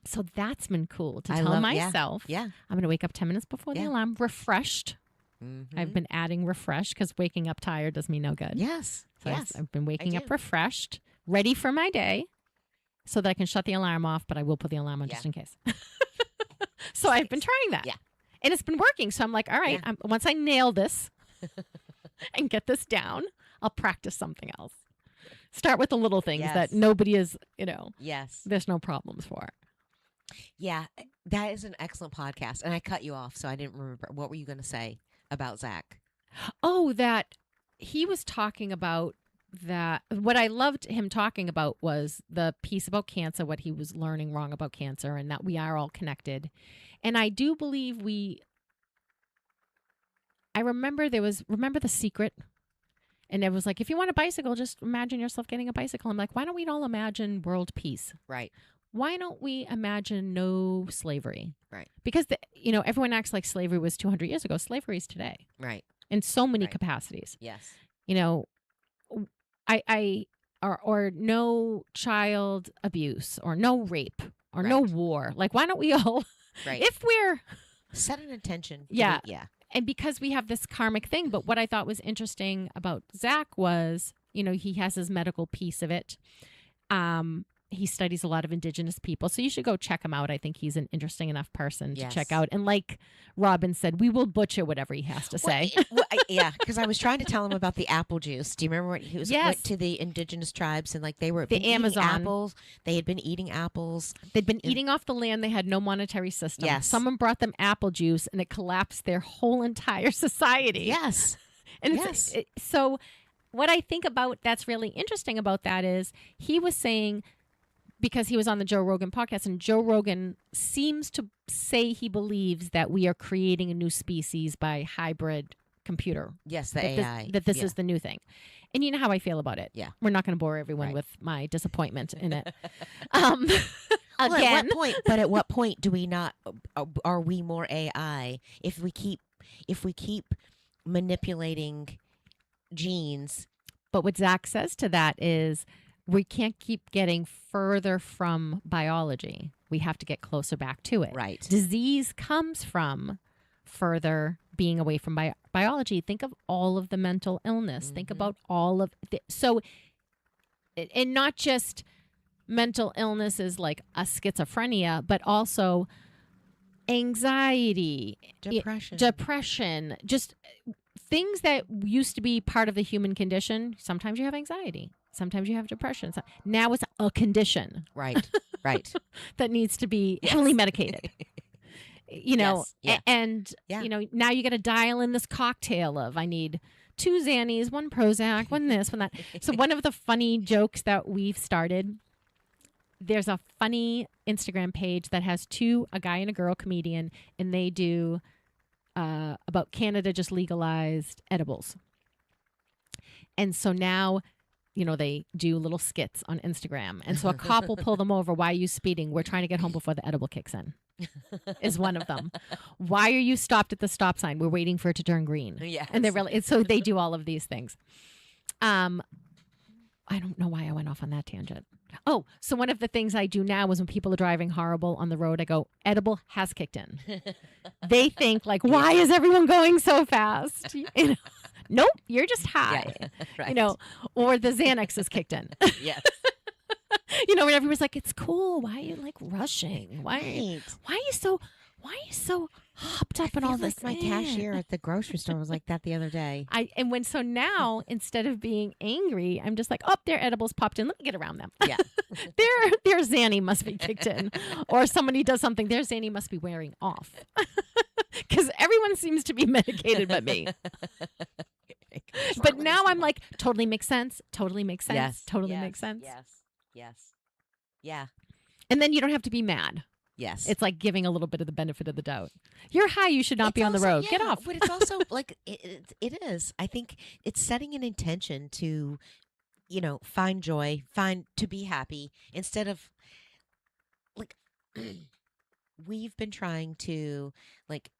So that's been cool to tell myself, Yeah. I'm going to wake up 10 minutes before the alarm, refreshed. I've been adding refresh because waking up tired does me no good. Yes. So Yes. I've been waking I up do. refreshed, ready for my day, so that I can shut the alarm off, but I will put the alarm on just in case. So I've been trying that. Yeah. And it's been working. So I'm like, all right, once I nail this and get this down, I'll practice something else. Start with the little things that nobody is, Yes. there's no problems for. Yeah. That is an excellent podcast. And I cut you off, so I didn't remember. What were you going to say about Zach? Oh, that he was talking about that. What I loved him talking about was the piece about cancer, what he was learning wrong about cancer, and that we are all connected. And I do believe I remember remember The Secret? And it was like, if you want a bicycle, just imagine yourself getting a bicycle. I'm like, why don't we all imagine world peace? Right. Why don't we imagine no slavery? Right. Because, everyone acts like slavery was 200 years ago. Slavery is today. Right. In so many capacities. Yes. Or no child abuse or no rape or no war. Like, why don't we all, if we're set an intention. Yeah. Yeah. And because we have this karmic thing, but what I thought was interesting about Zach was, he has his medical piece of it. he studies a lot of Indigenous people. So you should go check him out. I think he's an interesting enough person to Yes. check out. And like Robin said, we will butcher whatever he has to say. Yeah, because I was trying to tell him about the apple juice. Do you remember when he Yes. went to the indigenous tribes and like they were The been eating Amazon. apples? They had been eating apples. They'd been eating off the land. They had no monetary system. Yes. Someone brought them apple juice and it collapsed their whole entire society. Yes. And Yes. So what I think about that's really interesting about that is he was saying, because he was on the Joe Rogan podcast, and Joe Rogan seems to say he believes that we are creating a new species by hybrid computer. Yes, the That AI. this Yeah. is the new thing. And you know how I feel about it. Yeah. We're not going to bore everyone Right. with my disappointment in it. Well, Again, at what point do we not are we more AI if we keep manipulating genes? but what Zach says to that is we can't keep getting further from biology. We have to get closer back to it. Right. Disease comes from further being away from biology. Think of all of the mental illness. Think about all of and not just mental illnesses like a schizophrenia, but also anxiety, depression, just things that used to be part of the human condition. Sometimes you have anxiety. Sometimes you have depression. Now it's a condition Right. Right. that needs to be heavily medicated. You know, Yes. Yeah. and Yeah. you know, now you got to dial in this cocktail of I need 2 Xannies, 1 Prozac, 1 this, 1 that. So one of the funny jokes that we've started, there's a funny Instagram page that has a guy and a girl comedian, and they do about Canada just legalized edibles. And so now, you know, they do little skits on Instagram. And so a cop will pull them over. Why are you speeding? We're trying to get home before the edible kicks in. Is one of them. Why are you stopped at the stop sign? We're waiting for it to turn green. Yes. And they're really, so they do all of these things. I don't know why I went off on that tangent. Oh, so one of the things I do now is when people are driving horrible on the road, I go, edible has kicked in. They think like, why is everyone going so fast? You know, nope, you're just high. Yeah. Right. You know, or the Xanax is kicked in. Yes. You know, when everyone's like, it's cool. Why are you like rushing? Why are Right. you so hopped up in all this? My cashier at the grocery store was like that the other day. So now instead of being angry, I'm just like, oh, their edibles popped in. Let me get around them. Yeah. their Xanny must be kicked in, or somebody does something. Their Xanny must be wearing off, because everyone seems to be medicated but me. But now I'm like, totally makes sense. Totally makes sense. Yes. Totally Yes. makes sense. Yes. Yes. Yeah. And then you don't have to be mad. Yes. It's like giving a little bit of the benefit of the doubt. You're high. You should not be on the road. Get off. But it's also like it is. I think it's setting an intention to, you know, find joy, to be happy instead of like we've been trying to like.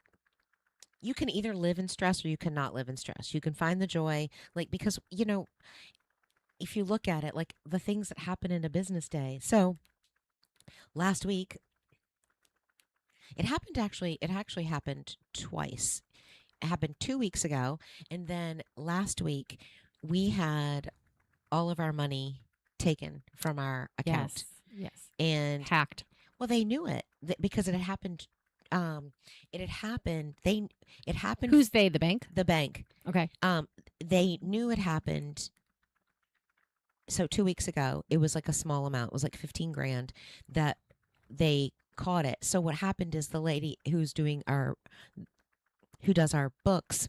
You can either live in stress or you cannot live in stress. You can find the joy, like because you know, if you look at it, like the things that happen in a business day. So last week. It actually happened twice. It happened 2 weeks ago. And then last week, we had all of our money taken from our account. Yes. And, Hacked. well, they knew it because it had happened. It happened. Who's they? The bank? The bank. Okay. They knew it happened. So 2 weeks ago, it was like a small amount. It was like 15 grand that they caught it. So what happened is the lady who does our books,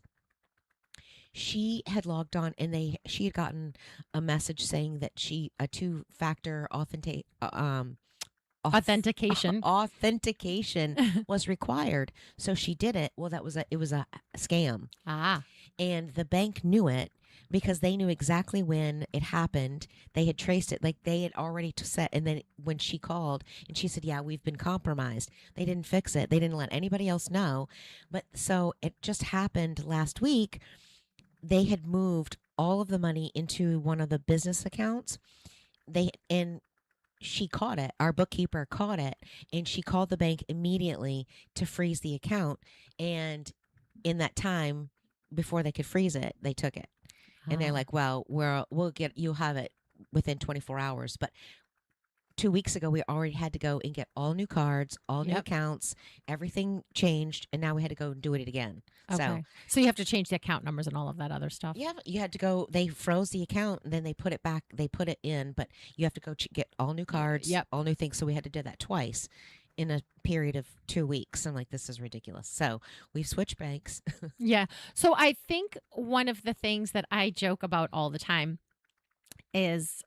she had logged on and she had gotten a message saying that a 2-factor authentication was required. So she did it. Well, it was a scam. And the bank knew it because they knew exactly when it happened. They had traced it, like they had already set. And then when she called and she said, yeah, we've been compromised. They didn't fix it. They didn't let anybody else know. But so it just happened last week. They had moved all of the money into one of the business accounts. And she caught it. Our bookkeeper caught it, and she called the bank immediately to freeze the account. And in that time, before they could freeze it, they took it. And they're like, well, you'll have it within 24 hours. But 2 weeks ago, we already had to go and get all new cards, all new Yep. accounts, everything changed, and now we had to go and do it again. Okay. So you have to change the account numbers and all of that other stuff. Yeah, you had to go. They froze the account and then they put it back. They put it in, but you have to go get all new cards, Yep. all new things. So we had to do that twice in a period of 2 weeks. I'm like, this is ridiculous. So we've switched banks. Yeah. So I think one of the things that I joke about all the time is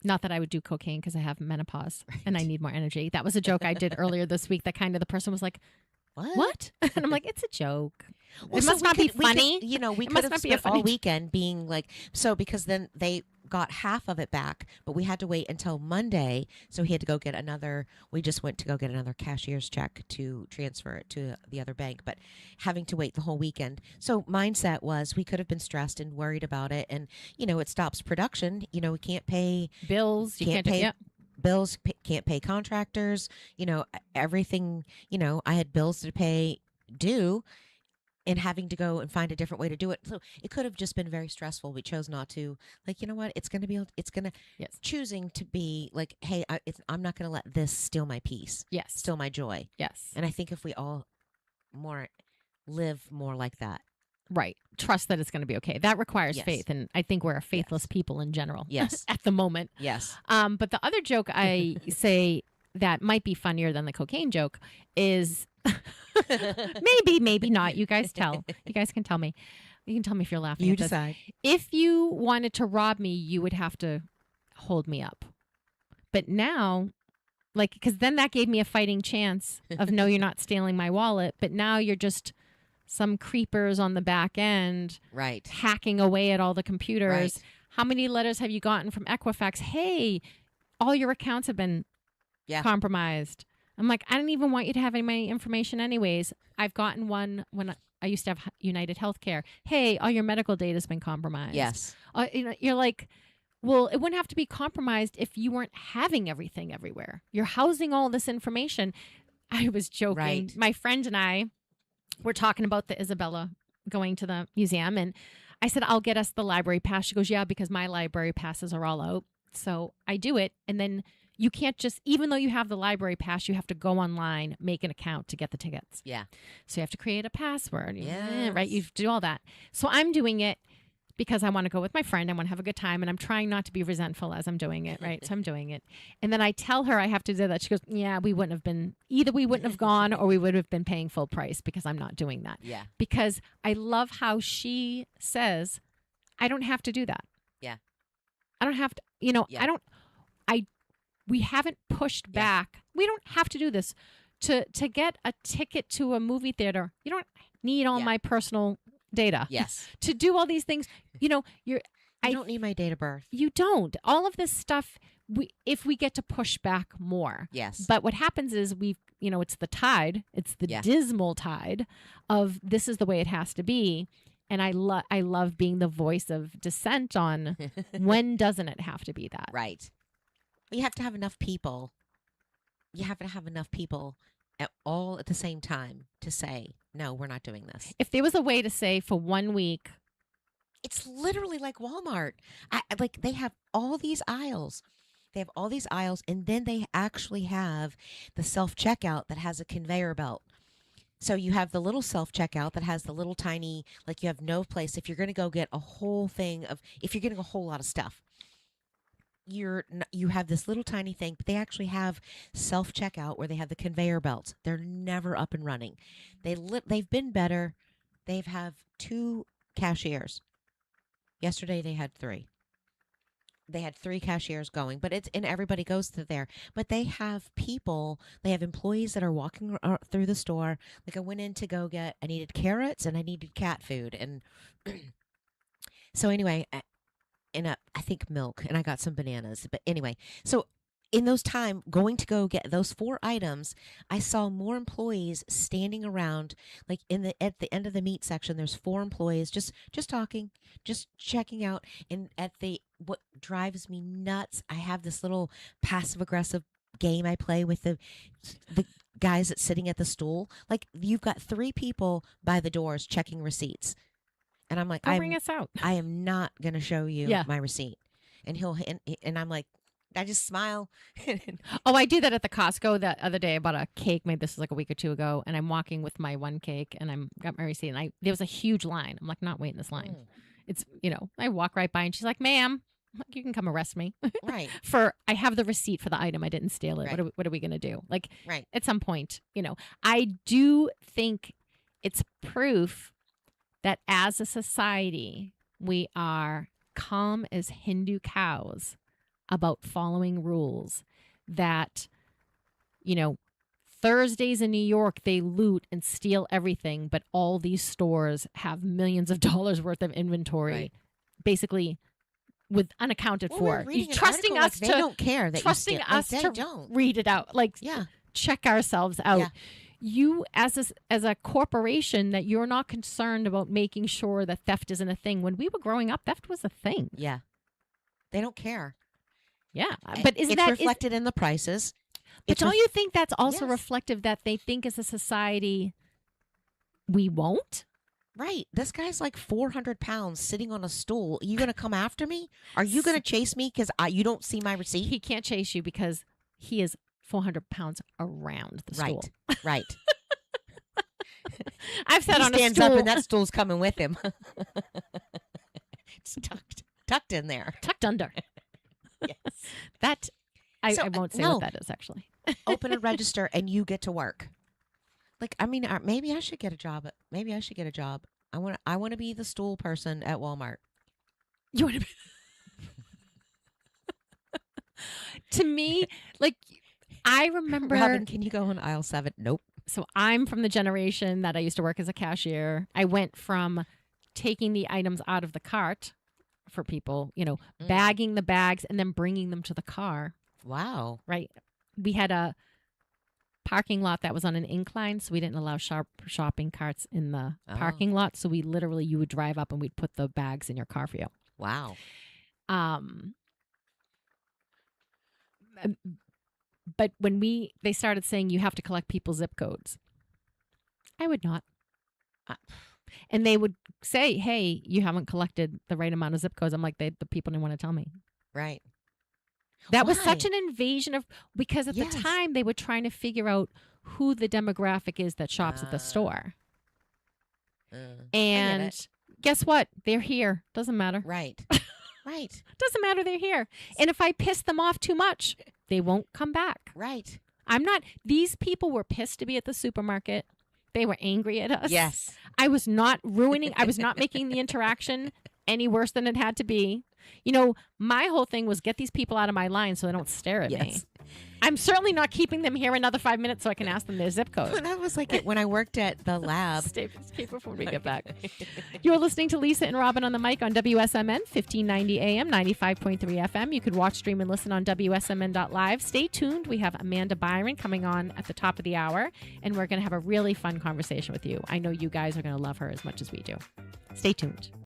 not that I would do cocaine because I have menopause and I need more energy. That was a joke I did earlier this week that kind of the person was like, what? And I'm like, it's a joke. Well, it so must not be funny. We It could must have not be a spent all funny weekend being like, so because then they got half of it back, but we had to wait until Monday. So he had to go get another, we just went to go get another cashier's check to transfer it to the other bank, but having to wait the whole weekend. So mindset was we could have been stressed and worried about it. And, it stops production. We can't pay bills. You can't pay yeah. bills, can't pay contractors, everything, I had bills to pay due and having to go and find a different way to do it. So it could have just been very stressful. We chose not to. Like, you know what? It's going to, Yes. choosing to be like, hey, I'm not going to let this steal my peace, Yes. steal my joy. Yes. And I think if we all live more like that. Right. Trust that it's going to be okay. That requires Yes. faith. And I think we're a faithless people in general. Yes. At the moment. Yes. But the other joke I say that might be funnier than the cocaine joke is maybe not. You guys tell. You guys can tell me. You can tell me if you're laughing. You at this. decide. If you wanted to rob me, you would have to hold me up. But now, because then that gave me a fighting chance of no, you're not stealing my wallet. But now you're just some creepers on the back end, Right. hacking away at all the computers. Right. How many letters have you gotten from Equifax? Hey, all your accounts have been compromised. I'm like, I don't even want you to have any of my information anyways. I've gotten one when I used to have United Healthcare. Hey, all your medical data has been compromised. Yes. You're like, well, it wouldn't have to be compromised if you weren't having everything everywhere. You're housing all this information. I was joking. Right. My friend and I were talking about the Isabella going to the museum, and I said, I'll get us the library pass. She goes, yeah, because my library passes are all out. So I do it, and then you can't just, even though you have the library pass, you have to go online, make an account to get the tickets. Yeah. So you have to create a password. Yes. Right? You have to do all that. So I'm doing it because I want to go with my friend. I want to have a good time, and I'm trying not to be resentful as I'm doing it, right? So I'm doing it. And then I tell her I have to do that. She goes, yeah, we wouldn't have gone or we would have been paying full price because I'm not doing that. Yeah. Because I love how she says, I don't have to do that. Yeah. I don't have to, Yeah. we haven't pushed back. We don't have to do this. To get a ticket to a movie theater, you don't need all my personal data. Yes. To do all these things, you don't need my date of birth. You don't. All of this stuff, if we get to push back more. Yes. But what happens is it's the tide. It's the dismal tide of this is the way it has to be. And I love being the voice of dissent on when doesn't it have to be that? Right. You have to have enough people. You have to have enough people at the same time to say, no, we're not doing this. If there was a way to say for 1 week. It's literally like Walmart. They have all these aisles. They have all these aisles, and then they actually have the self-checkout that has a conveyor belt. So you have the little self-checkout that has the little tiny, you have no place. If you're going to go get a whole thing if you're getting a whole lot of stuff, you have this little tiny thing, but they actually have self-checkout where they have the conveyor belts. They're never up and running. They've been better. They have 2 cashiers. Yesterday they had 3. They had 3 cashiers going, but and everybody goes to there. But they have people, they have employees that are walking through the store. I went in to go I needed carrots and I needed cat food. And so anyway, I think milk, and I got some bananas. But anyway, so in those time going to go get those 4 items, I saw more employees standing around. At the end of the meat section, there's 4 employees just talking, just checking out. And what drives me nuts, I have this little passive aggressive game I play with the guys that's sitting at the stool. You've got 3 people by the doors checking receipts. And I'm like, bring us out. I am not going to show you Yeah. my receipt. And and I'm like, I just smile. Oh, I did that at the Costco the other day. I bought a cake. Maybe this was like a week or two ago, and I'm walking with my one cake, and I'm got my receipt, and there was a huge line. I'm like, not waiting this line. It's I walk right by, and she's like, "Ma'am, I'm like, you can come arrest me." Right. I have the receipt for the item. I didn't steal it. Right. What are we gonna do? Like, Right. at some point, I do think it's proof that as a society we are calm as Hindu cows about following rules. That, Thursdays in New York, they loot and steal everything, but all these stores have millions of dollars worth of inventory, basically with unaccounted for. We're reading Trusting an article, us like, to they don't care that trusting you steal. us Like, to they don't. read it out, like check ourselves out. Yeah. You as a corporation, that you're not concerned about making sure that theft isn't a thing. When we were growing up, theft was a thing. Yeah. They don't care. Yeah, but it's reflected in the prices? But don't you think that's also Yes. reflective that they think as a society we won't? Right. This guy's like 400 pounds sitting on a stool. Are you going to come after me? Are you going to chase me because you don't see my receipt? He can't chase you because he is 400 pounds around the stool. Right. I've sat He on a stands stool. up and that stool's coming with him. It's tucked in there. Tucked under. Yes. That, I So, won't say no. what that is, actually. Open a register and you get to work. Like, I mean, maybe I should get a job. I want to be the stool person at Walmart. You want to be... To me, like, I remember... Robin, can you go on aisle 7? Nope. So I'm from the generation that I used to work as a cashier. I went from taking the items out of the cart for people, bagging the bags and then bringing them to the car. Wow. Right. We had a parking lot that was on an incline, so we didn't allow shopping carts in the parking lot. So you would drive up and we'd put the bags in your car for you. Wow. But when they started saying you have to collect people's zip codes, I would not. And they would say, "Hey, you haven't collected the right amount of zip codes." I'm like, the people didn't want to tell me. Right. That was Why? such an invasion because at the time they were trying to figure out who the demographic is that shops at the store. And guess what? They're here. Doesn't matter. Right. Right. Doesn't matter. They're here. And if I piss them off too much, they won't come back. Right. These people were pissed to be at the supermarket. They were angry at us. Yes. I was not making the interaction any worse than it had to be. My whole thing was get these people out of my line so they don't stare at me. I'm certainly not keeping them here another 5 minutes so I can ask them their zip code. That was like it when I worked at the lab. Stay before we get back. You're listening to Lisa and Robin on the mic on WSMN 1590 AM, 95.3 FM. You could watch, stream, and listen on WSMN.live. Stay tuned. We have Amanda Byron coming on at the top of the hour, and we're going to have a really fun conversation with you. I know you guys are going to love her as much as we do. Stay tuned.